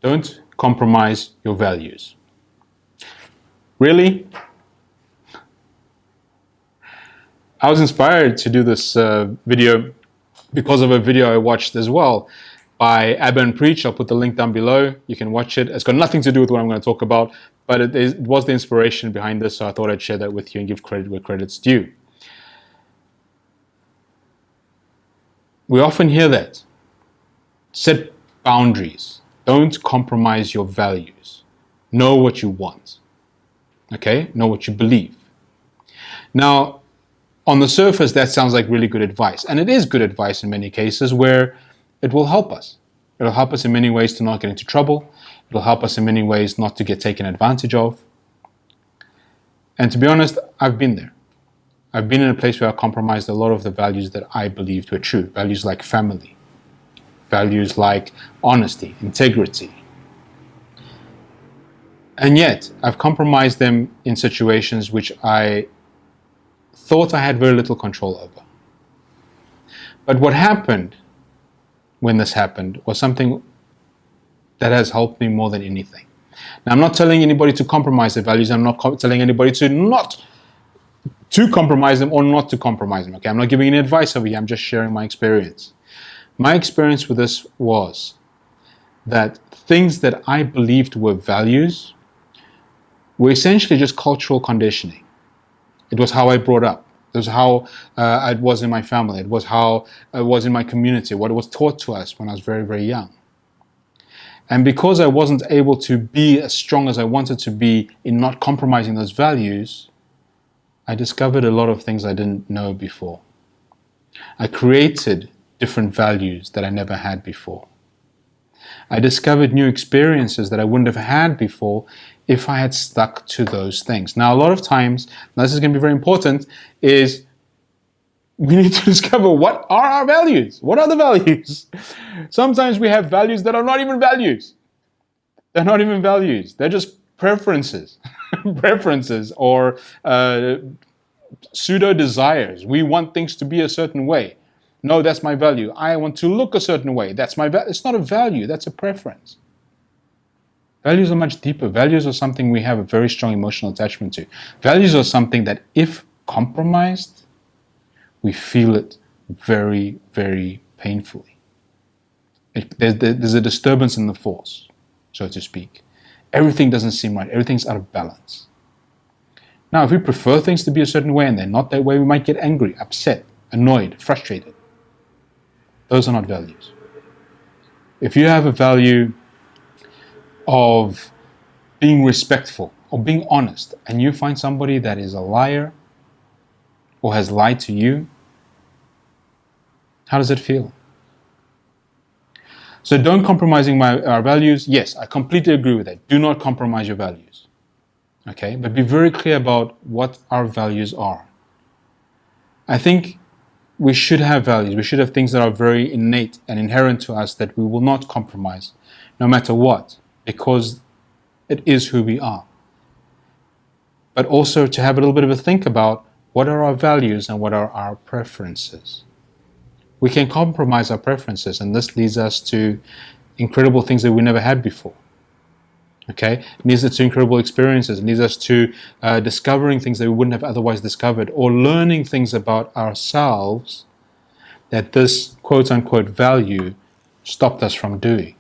Don't compromise your values. Really? I was inspired to do this video because of a video I watched as well by Abba and Preach. I'll put the link down below. You can watch it. It's got nothing to do with what I'm going to talk about, but it was the inspiration behind this, so I thought I'd share that with you and give credit where credit's due. We often hear that. Set boundaries. Don't compromise your values. Know what you want. Okay? Know what you believe. Now, on the surface, that sounds like really good advice. And it is good advice in many cases where it will help us. It'll help us in many ways to not get into trouble. It'll help us in many ways not to get taken advantage of. And to be honest, I've been there. I've been in a place where I compromised a lot of the values that I believed were true. Values like family. Values like honesty, integrity. And yet, I've compromised them in situations which I thought I had very little control over. But what happened when this happened was something that has helped me more than anything. Now, I'm not telling anybody to compromise their values. I'm not telling anybody to not to compromise them or not to compromise them. Okay, I'm not giving any advice over here. I'm just sharing my experience. My experience with this was that things that I believed were values were essentially just cultural conditioning. It was how I brought up. It was how it was in my family. It was how it was in my community, what was taught to us when I was very, very young. And because I wasn't able to be as strong as I wanted to be in not compromising those values, I discovered a lot of things I didn't know before. I created different values that I never had before. I discovered new experiences that I wouldn't have had before if I had stuck to those things. Now, a lot of times, and this is going to be very important, is we need to discover what are our values? What are the values? Sometimes we have values that are not even values. They're not even values. They're just preferences. Preferences or pseudo desires. We want things to be a certain way. No, that's my value. I want to look a certain way. That's my value. It's not a value. That's a preference. Values are much deeper. Values are something we have a very strong emotional attachment to. Values are something that if compromised, we feel it very, very painfully. There's a disturbance in the force, so to speak. Everything doesn't seem right. Everything's out of balance. Now, if we prefer things to be a certain way and they're not that way, we might get angry, upset, annoyed, frustrated. Those are not values. If you have a value of being respectful or being honest, and you find somebody that is a liar or has lied to you, how does it feel? So don't compromising our values. Yes, I completely agree with that. Do not compromise your values. Okay, but be very clear about what our values are. I think we should have values. We should have things that are very innate and inherent to us that we will not compromise, no matter what, because it is who we are. But also to have a little bit of a think about what are our values and what are our preferences. We can compromise our preferences, and this leads us to incredible things that we never had before. Okay? It leads us to incredible experiences. It leads us to discovering things that we wouldn't have otherwise discovered, or learning things about ourselves that this quote-unquote value stopped us from doing.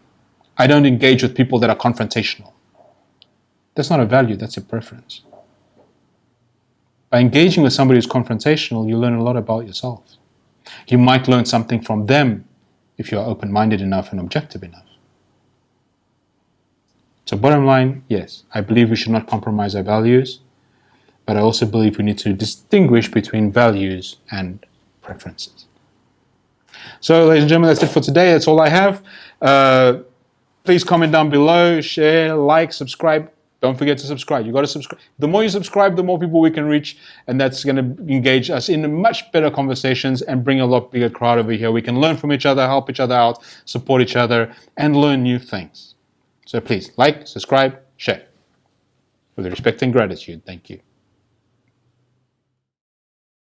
I don't engage with people that are confrontational. That's not a value, that's a preference. By engaging with somebody who's confrontational, you learn a lot about yourself. You might learn something from them if you're open-minded enough and objective enough. So bottom line, yes, I believe we should not compromise our values, but I also believe we need to distinguish between values and preferences. So ladies and gentlemen, that's it for today. That's all I have. Please comment down below, share, like, subscribe. Don't forget to subscribe. You got to subscribe. The more you subscribe, the more people we can reach, and that's going to engage us in much better conversations and bring a lot bigger crowd over here. We can learn from each other, help each other out, support each other, and learn new things. So please, like, subscribe, share. With respect and gratitude, thank you.